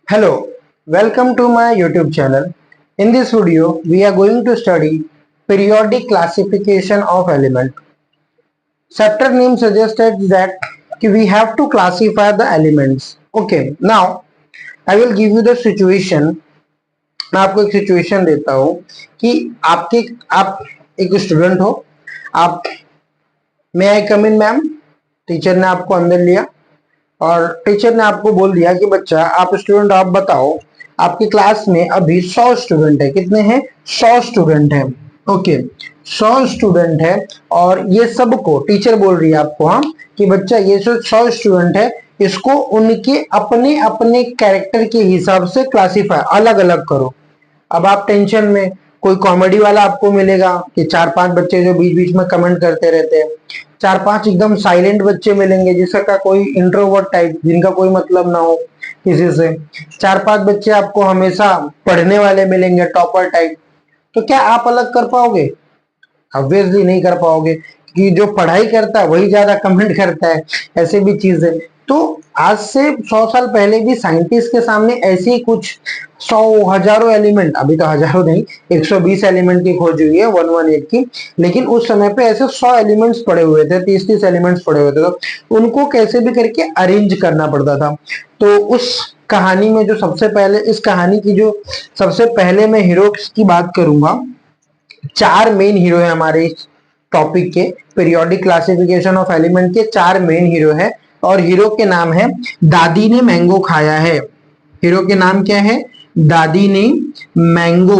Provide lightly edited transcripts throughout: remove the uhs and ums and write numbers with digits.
Hello, welcome to my YouTube channel. In this video, we are going to study periodic classification of element. Chapter name suggested that we have to classify the elements. Okay, now I will give you the situation. मैं आपको एक situation देता हूँ कि आप एक student हो, आप मे आई कम इन मैम, टीचर ने आपको अंदर लिया और टीचर ने आपको बोल दिया कि बच्चा आप स्टूडेंट आप बताओ आपकी क्लास में अभी 100 स्टूडेंट है। कितने हैं? 100 स्टूडेंट है। ओके, 100 स्टूडेंट है और ये सबको टीचर बोल रही है आपको हाँ कि बच्चा ये जो 100 स्टूडेंट है इसको उनके अपने अपने कैरेक्टर के हिसाब से क्लासीफाई अलग अलग करो। अब आप टेंशन में, कोई कॉमेडी वाला आपको मिलेगा कि 4-5 बच्चे जो बीच बीच में कमेंट करते रहते हैं, 4-5 एकदम साइलेंट बच्चे मिलेंगे जिसका कोई इंट्रोवर्ट टाइप, जिनका कोई मतलब ना हो किसी से, 4-5 बच्चे आपको हमेशा पढ़ने वाले मिलेंगे टॉपर टाइप। तो क्या आप अलग कर पाओगे? ऑब्वियसली नहीं कर पाओगे कि जो पढ़ाई करता है वही ज्यादा कमेंट करता है, ऐसे भी चीज है। तो आज से 100 साल पहले भी साइंटिस्ट के सामने ऐसी कुछ 100 हजारों एलिमेंट, अभी तो हजारों नहीं 120 एलिमेंट की खोज हुई है 118 की, लेकिन उस समय पे ऐसे 100 एलिमेंट्स पड़े हुए थे, 30-30 एलिमेंट्स पड़े हुए थे, तो उनको कैसे भी करके अरेंज करना पड़ता था। तो उस कहानी में जो सबसे पहले, इस कहानी की जो सबसे पहले मैं हीरो की बात करूंगा, 4 मेन हीरो है हमारे इस टॉपिक के, पीरियोडिक क्लासिफिकेशन ऑफ एलिमेंट के 4 मेन हीरो है और हीरो के नाम है दादी ने मैंगो खाया है। हीरो के नाम क्या है? दादी ने मैंगो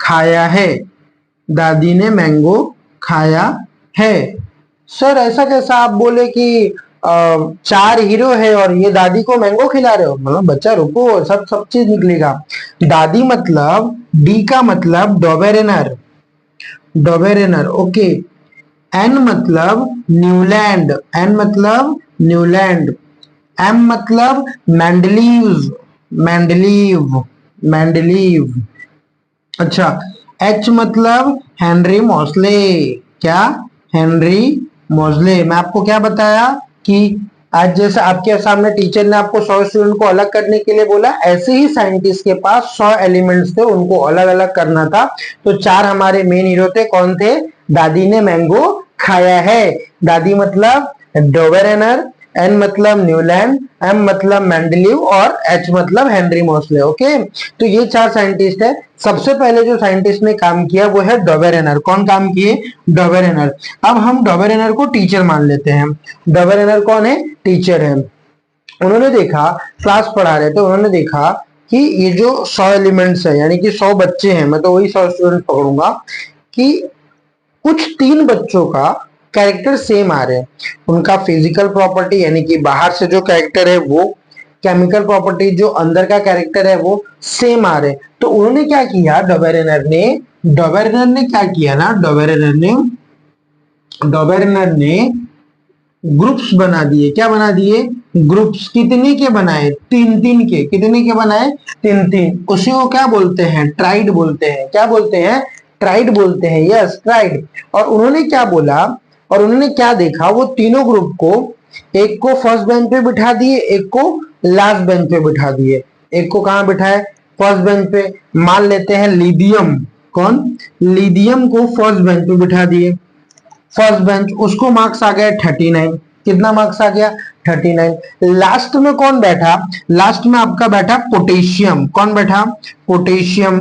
खाया है। दादी ने मैंगो खाया है। सर ऐसा कैसा आप बोले कि 4 हीरो है और ये दादी को मैंगो खिला रहे हो? मतलब बच्चा रुको, सब चीज निकलेगा। दादी मतलब डी का मतलब डोबेरेनर, डोबेरेनर। ओके, एन मतलब न्यूलैंड, एन मतलब न्यूलैंड। एम मतलब मैंडलीव, मैंडलीव, मैंडलीव। अच्छा, एच मतलब हेनरी मॉसले। क्या? Henry Mauchly. मैं आपको क्या बताया कि आज जैसे आपके सामने टीचर ने आपको 100 स्टूडेंट को अलग करने के लिए बोला, ऐसे ही साइंटिस्ट के पास 100 एलिमेंट्स थे, उनको अलग अलग करना था। तो 4 हमारे मेन हीरो थे। कौन थे? दादी ने मैंगो खाया है। दादी मतलब डोबेरेनर, एन मतलब न्यूलैंड, एम मतलब मैंडलीव और एच मतलब हेनरी मॉसले। ओके, तो ये 4 साइंटिस्ट है। सबसे पहले जो साइंटिस्ट ने काम किया वो है डोबेरेनर। कौन काम किए? डोबेरेनर। अब हम डोबेरेनर को टीचर मान लेते हैं। डोबेरेनर कौन है? टीचर है। उन्होंने देखा, क्लास पढ़ा रहे थे, उन्होंने देखा कि ये जो 100 एलिमेंट्स है यानी कि 100 बच्चे हैं, मैं तो वही 100 स्टूडेंट पकड़ूंगा, कि कुछ 3 बच्चों का कैरेक्टर सेम आ रहे हैं। उनका फिजिकल प्रॉपर्टी यानी कि बाहर से जो कैरेक्टर है वो, केमिकल प्रॉपर्टी जो अंदर का कैरेक्टर है वो सेम आ रहे हैं। तो उन्होंने क्या किया, डोबेरेनर ने क्या किया ना, डोबेरेनर ने ग्रुप्स बना दिए। क्या बना दिए? ग्रुप्स। कितने के बनाए? 3-3 के। कितने के बनाए? 3-3। उसी को क्या बोलते हैं? ट्राइड बोलते हैं। क्या बोलते हैं? ट्राइड बोलते हैं। Yes, tried. और उन्होंने क्या बोला और उन्होंने क्या देखा, वो तीनों ग्रुप को, एक को फर्स्ट बेंच पे बिठा दिए, एक को लास्ट बेंच पे बिठा दिए। एक को कहां बिठाए? फर्स्ट बेंच पे। मान लेते हैं लिथियम। कौन? लिथियम को फर्स्ट बेंच पे बिठा दिए। फर्स्ट बेंच, उसको मार्क्स आ गया 39। कितना मार्क्स आ गया? 39। लास्ट में कौन बैठा? लास्ट में आपका बैठा पोटेशियम। कौन बैठा? पोटेशियम।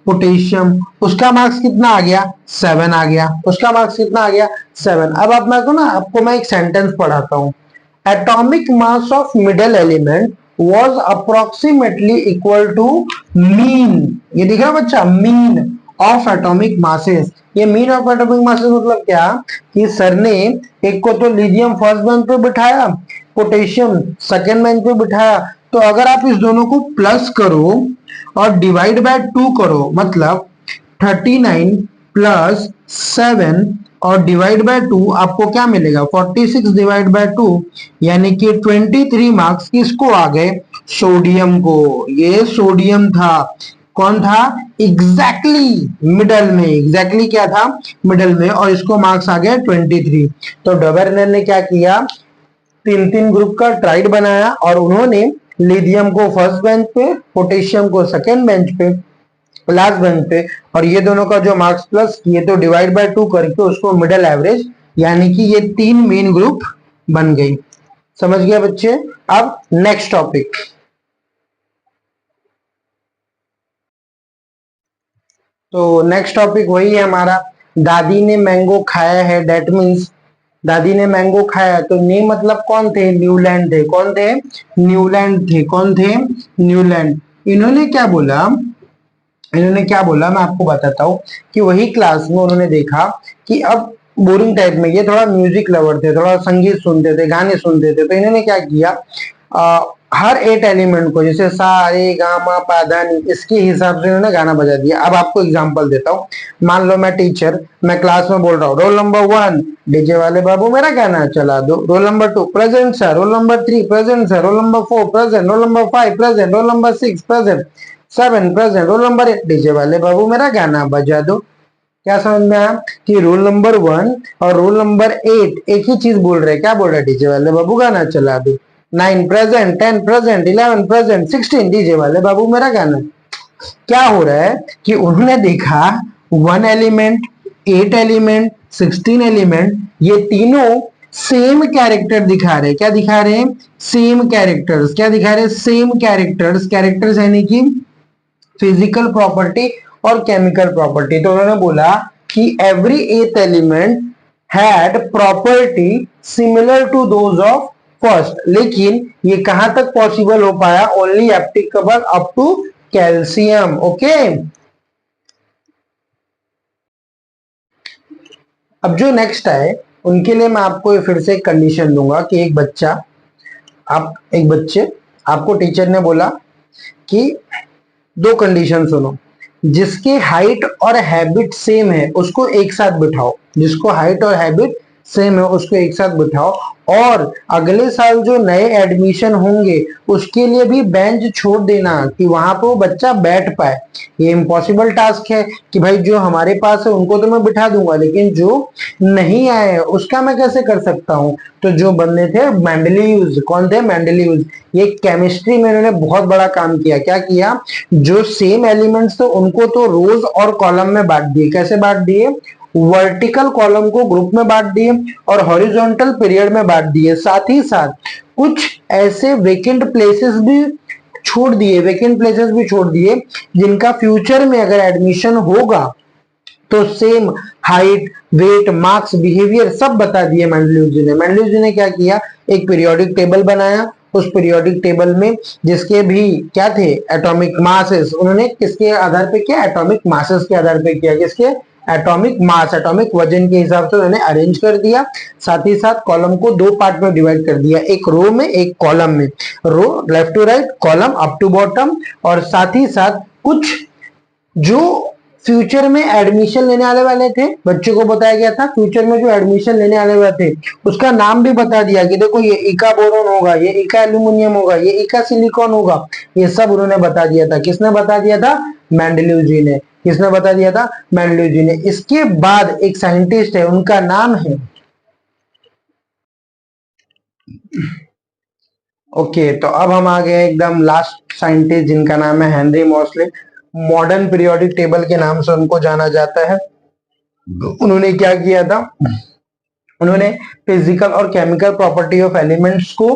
पोटेशियम, उसका मार्क्स कितना आ गया? 7 आ गया। उसका मार्क्स कितना आ गया? 7। अब आप मैं को ना, आपको मैं एक सेंटेंस पढ़ाता हूं। Atomic mass of middle element was approximately equal to mean। ये दिख रहा है बच्चा? Mean of atomic masses. ये मीन ऑफ एटॉमिक मासेस मतलब क्या कि सर ने एक को तो लिथियम फर्स्ट बेंच पे बिठाया, पोटेशियम सेकंड बेंच पे बिठाया। तो अगर आप इस दोनों को प्लस करो और डिवाइड बाय 2 करो, मतलब 39 प्लस 7 और डिवाइड बाय 2, आपको क्या मिलेगा? 46 डिवाइड बाय 2, यानी कि 23 मार्क्स किसको आ गए? सोडियम को। ये सोडियम था। कौन था? एग्जैक्टली मिडल में। एग्जैक्टली क्या था? मिडल में। और इसको मार्क्स आ गया 23। तो डोबेरेनर ने क्या किया? 3-3 ग्रुप का ट्राइड बनाया और उन्होंने लिथियम को फर्स्ट बेंच पे, पोटेशियम को सेकेंड बेंच पे, लास्ट बेंच पे, और ये दोनों का जो मार्क्स प्लस किए तो डिवाइड बाय 2 करके उसको मिडल एवरेज, यानी कि ये 3 मेन ग्रुप बन गई। समझ गया बच्चे। अब नेक्स्ट टॉपिक, तो नेक्स्ट टॉपिक वही है हमारा, दादी ने मैंगो खाया है। दैट मीन्स दादी ने मैंगो खाया, तो ने मतलब कौन थे, न्यूलैंड थे। कौन थे, न्यूलैंड थे। कौन थे, न्यूलैंड। इन्होंने क्या बोला, इन्होंने क्या बोला मैं आपको बताता हूँ कि वही क्लास में उन्होंने देखा कि अब बोरिंग टाइप में, ये थोड़ा म्यूजिक लवर थे, थोड़ा संगीत सुनते थे, गाने सुनते थे, तो इन्होंने क्या किया, हर 8 एलिमेंट को, जैसे सा रे गा मा पा धा नी, इसके हिसाब से इन्होंने गाना बजा दिया। अब आपको एग्जांपल देता हूँ, मान लो मैं टीचर, मैं क्लास में बोल रहा हूँ, रोल नंबर 1 डीजे वाले बाबू मेरा गाना चला दो, roll number 2 present sir, roll number 3 present sir, roll number 4 present, roll number 5 present, roll number 6 present, 7 present, roll number 8 DJ वाले बाबू मेरा गाना बजा दो। क्या समझ में आया कि रोल नंबर 1 और रोल नंबर 8 एक ही चीज बोल रहे हैं, क्या बोल रहे हैं, डीजे वाले बाबू गाना चला दो। 9 प्रेजेंट, 10 प्रेजेंट, 11 प्रेजेंट, 16 डीजे वाले बाबू मेरा गाना। क्या हो रहा है कि उन्होंने देखा 1 एलिमेंट, 8 एलिमेंट, 16 एलिमेंट, ये तीनों सेम कैरेक्टर दिखा रहे हैं। क्या दिखा रहे हैं, सेम कैरेक्टर्स। क्या दिखा रहे हैं, सेम कैरेक्टर्स। कैरेक्टर्स यानी कि फिजिकल प्रॉपर्टी और केमिकल प्रॉपर्टी। तो उन्होंने बोला कि every 8th element had property similar to those of first. लेकिन ये कहां तक पॉसिबल हो पाया, only applicable up to calcium. Okay, अब जो नेक्स्ट है उनके लिए मैं आपको फिर से एक कंडीशन दूंगा कि एक बच्चा, आप एक बच्चे, आपको टीचर ने बोला कि 2 कंडीशन सुनो, जिसके हाइट और हैबिट सेम है उसको एक साथ बिठाओ, जिसको हाइट और हैबिट सेम है उसको एक साथ बिठाओ, और अगले साल जो नए एडमिशन होंगे उसके लिए भी बेंच छोड़ देना कि वहां पे वो बच्चा बैठ पाए। ये इम्पॉसिबल टास्क है कि भाई जो हमारे पास है उनको तो मैं बिठा दूंगा, लेकिन जो नहीं आए उसका मैं कैसे कर सकता हूँ। तो जो बंदे थे मेंडलीव्स, कौन थे, मेंडलीव्स, ये केमिस्ट्री में इन्होंने बहुत बड़ा काम किया। क्या किया, जो सेम एलिमेंट्स थे उनको तो रोज और कॉलम में बांट दिए। कैसे बांट दिए, वर्टिकल कॉलम को ग्रुप में बांट दिए और हॉरिजॉन्टल पीरियड में बांट दिए। साथ ही साथ कुछ ऐसे वेकेंट प्लेसेस भी छोड़ दिए, वेकेंट प्लेसेस भी छोड़ दिए जिनका फ्यूचर में अगर एडमिशन होगा तो same height, weight, marks, behaviour सब बता दिए मेंडलीव जी ने। मेंडलीव जी ने क्या किया, एक पीरियोडिक टेबल बनाया, उस पीरियोडिक टेबल में जिसके भी क्या थे, एटॉमिक मासेस, उन्होंने किसके आधार पे किया, एटॉमिक मासेस के आधार पे किया। किसके, एटॉमिक मास, एटॉमिक वजन के हिसाब से उन्होंने अरेंज कर दिया। साथ ही साथ कॉलम को 2 पार्ट में डिवाइड कर दिया, एक रो में एक कॉलम में, row left to right, column up to bottom. और साथ ही साथ कुछ जो फ्यूचर में एडमिशन लेने आने वाले थे, बच्चों को बताया गया था फ्यूचर में जो एडमिशन लेने आने वाले थे उसका नाम भी बता दिया कि देखो ये इका बोरोन होगा, ये इका एल्यूमिनियम होगा, ये इका सिलिकॉन होगा। ये सब उन्होंने बता दिया था। किसने बता दिया था, मेंडलीव जी ने। किसने बता दिया था, मेंडलीव जी ने। इसके बाद एक साइंटिस्ट है, उनका नाम है, ओके तो अब हम आ गए एकदम लास्ट साइंटिस्ट जिनका नाम है Henry Mosle. Modern periodic table के नाम से उनको जाना जाता है। उन्होंने क्या किया था, उन्होंने फिजिकल और केमिकल प्रॉपर्टी ऑफ एलिमेंट्स को,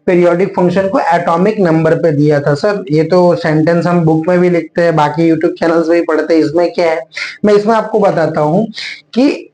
पीरियोडिक फंक्शन को एटॉमिक नंबर पे दिया था। सर ये तो सेंटेंस हम बुक में भी लिखते हैं, बाकी यूट्यूब चैनल्स में भी पढ़ते हैं, इसमें क्या है, मैं इसमें आपको बताता हूँ कि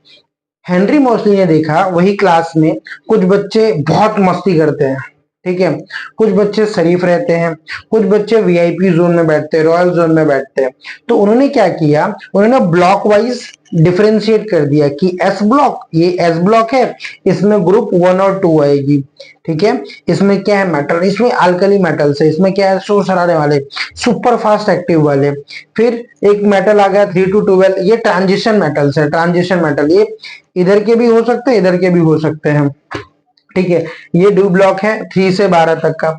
हेनरी मोसली ने देखा वही क्लास में कुछ बच्चे बहुत मस्ती करते हैं, ठीक है, कुछ बच्चे शरीफ रहते हैं, कुछ बच्चे वीआईपी जोन में बैठते हैं, रॉयल जोन में बैठते हैं। तो उन्होंने क्या किया, उन्होंने ब्लॉक वाइज डिफरेंशिएट कर दिया कि एस ब्लॉक, ये एस ब्लॉक है, इसमें ग्रुप 1 और 2 आएगी, ठीक है। इसमें क्या है, मेटल, इसमें अल्कली मेटल्स है, इसमें क्या है, शोर सराने वाले, सुपर फास्ट एक्टिव वाले। फिर एक मेटल आ गया 3 to 12, ये ट्रांजिशन मेटल्स है, ट्रांजिशन मेटल, ये इधर के भी हो सकते हैं, इधर के भी हो सकते हैं। ठीक है। ये डी ब्लॉक है 3 से 12 तक का।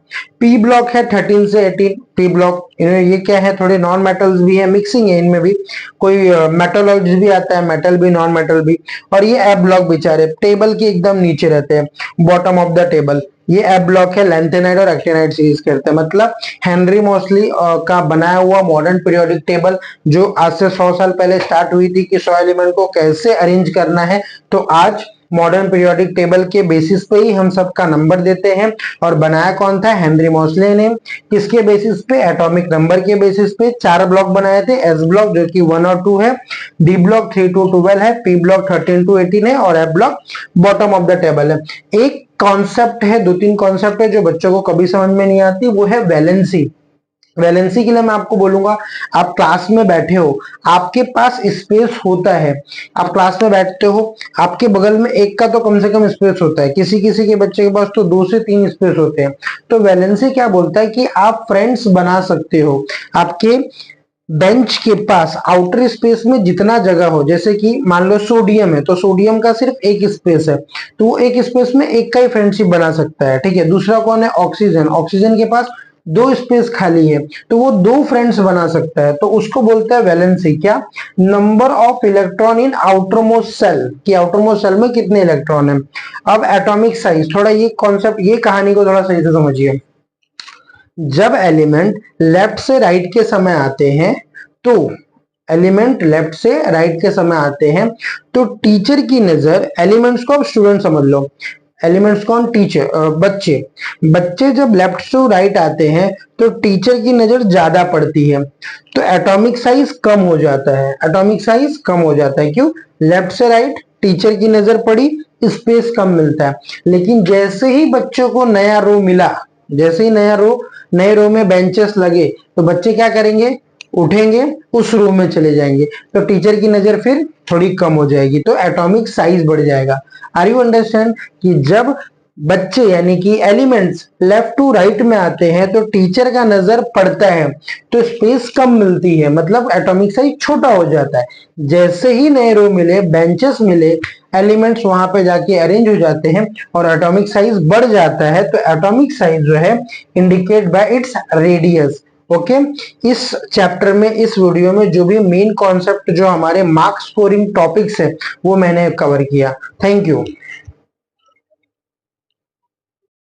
पी ब्लॉक है 13 से 18। पी ब्लॉक ये क्या है, थोड़े नॉन मेटल्स भी है, मिक्सिंग है इनमें भी, कोई मेटोलॉजी भी आता है, मेटल भी नॉन मेटल भी। और ये एफ ब्लॉक बेचारे टेबल के एकदम नीचे रहते हैं, बॉटम ऑफ द टेबल। ये एफ ब्लॉक है, लैंथेनाइड और एक्टिनाइड सीरीज करते हैं। मतलब हेनरी मोस्ली का बनाया हुआ मॉडर्न पीरियोडिक टेबल जो आज से 100 साल पहले स्टार्ट हुई थी कि 100 एलिमेंट को कैसे अरेंज करना है, तो आज मॉडर्न पीरियोडिक टेबल के बेसिस पे ही हम सबका नंबर देते हैं। और बनाया कौन था, हेनरी मोस्ले ने। किसके बेसिस पे, एटॉमिक नंबर के बेसिस पे। 4 ब्लॉक बनाए थे, एस ब्लॉक जो कि 1 और 2 है, डी ब्लॉक 3 to 12 है, पी ब्लॉक 13 to 18 है, और F block bottom of the table है। एक कॉन्सेप्ट है, 2-3 कॉन्सेप्ट है जो बच्चों को कभी समझ में नहीं आती, वो है वैलेंसी। वैलेंसी के लिए मैं आपको बोलूंगा, आप क्लास में बैठे हो, आपके पास स्पेस होता है, आप क्लास में बैठते हो, आपके बगल में एक का तो कम से कम स्पेस होता है, किसी किसी के बच्चे के पास तो 2 से 3 स्पेस होते हैं। तो वैलेंसी क्या बोलता है कि आप फ्रेंड्स बना सकते हो। आपके बेंच के पास आउटर स्पेस में जितना जगह हो, जैसे कि मान लो सोडियम है, तो सोडियम का सिर्फ एक स्पेस है, तो वो एक स्पेस में एक का ही फ्रेंडशिप बना सकता है, ठीक है। दूसरा कौन है, ऑक्सीजन। ऑक्सीजन के पास 2 स्पेस खाली है, तो वो 2 फ्रेंड्स बना सकता है, तो उसको बोलता है वैलेंसी। क्या, number of electron in outermost shell, कि आउटरमोस्ट सेल में कितने इलेक्ट्रॉन है। अब एटॉमिक साइज, थोड़ा ये कॉन्सेप्ट, ये कहानी को थोड़ा सही से समझिए। जब एलिमेंट लेफ्ट से राइट के समय आते हैं, तो एलिमेंट लेफ्ट से राइट के समय आते हैं, तो टीचर की नजर, एलिमेंट्स को अब स्टूडेंट समझ लो, एलिमेंट्स कौन, टीचर, बच्चे। बच्चे जब लेफ्ट टू राइट आते हैं तो टीचर की नजर ज्यादा पड़ती है, तो एटॉमिक साइज कम हो जाता है। एटॉमिक साइज कम हो जाता है, क्यों, लेफ्ट से राइट टीचर की नजर पड़ी, स्पेस कम मिलता है। लेकिन जैसे ही बच्चों को नया रो मिला, जैसे ही नए रो में बेंचेस लगे, तो बच्चे क्या करेंगे, उठेंगे, उस रूम में चले जाएंगे, तो टीचर की नजर फिर थोड़ी कम हो जाएगी, तो एटॉमिक साइज बढ़ जाएगा। आर यू अंडरस्टैंड, कि जब बच्चे यानी कि एलिमेंट्स लेफ्ट टू राइट में आते हैं तो टीचर का नजर पड़ता है, तो स्पेस कम मिलती है, मतलब एटॉमिक साइज छोटा हो जाता है। जैसे ही नए रो मिले, बेंचेस मिले, एलिमेंट्स वहां पे जाके अरेंज हो जाते हैं और एटॉमिक साइज बढ़ जाता है। तो एटॉमिक साइज जो है indicate bye its radius. Okay, इस चैप्टर में, इस वीडियो में जो भी मेन कॉन्सेप्ट जो हमारे मार्क्स स्कोरिंग टॉपिक्स है वो मैंने कवर किया। Thank you.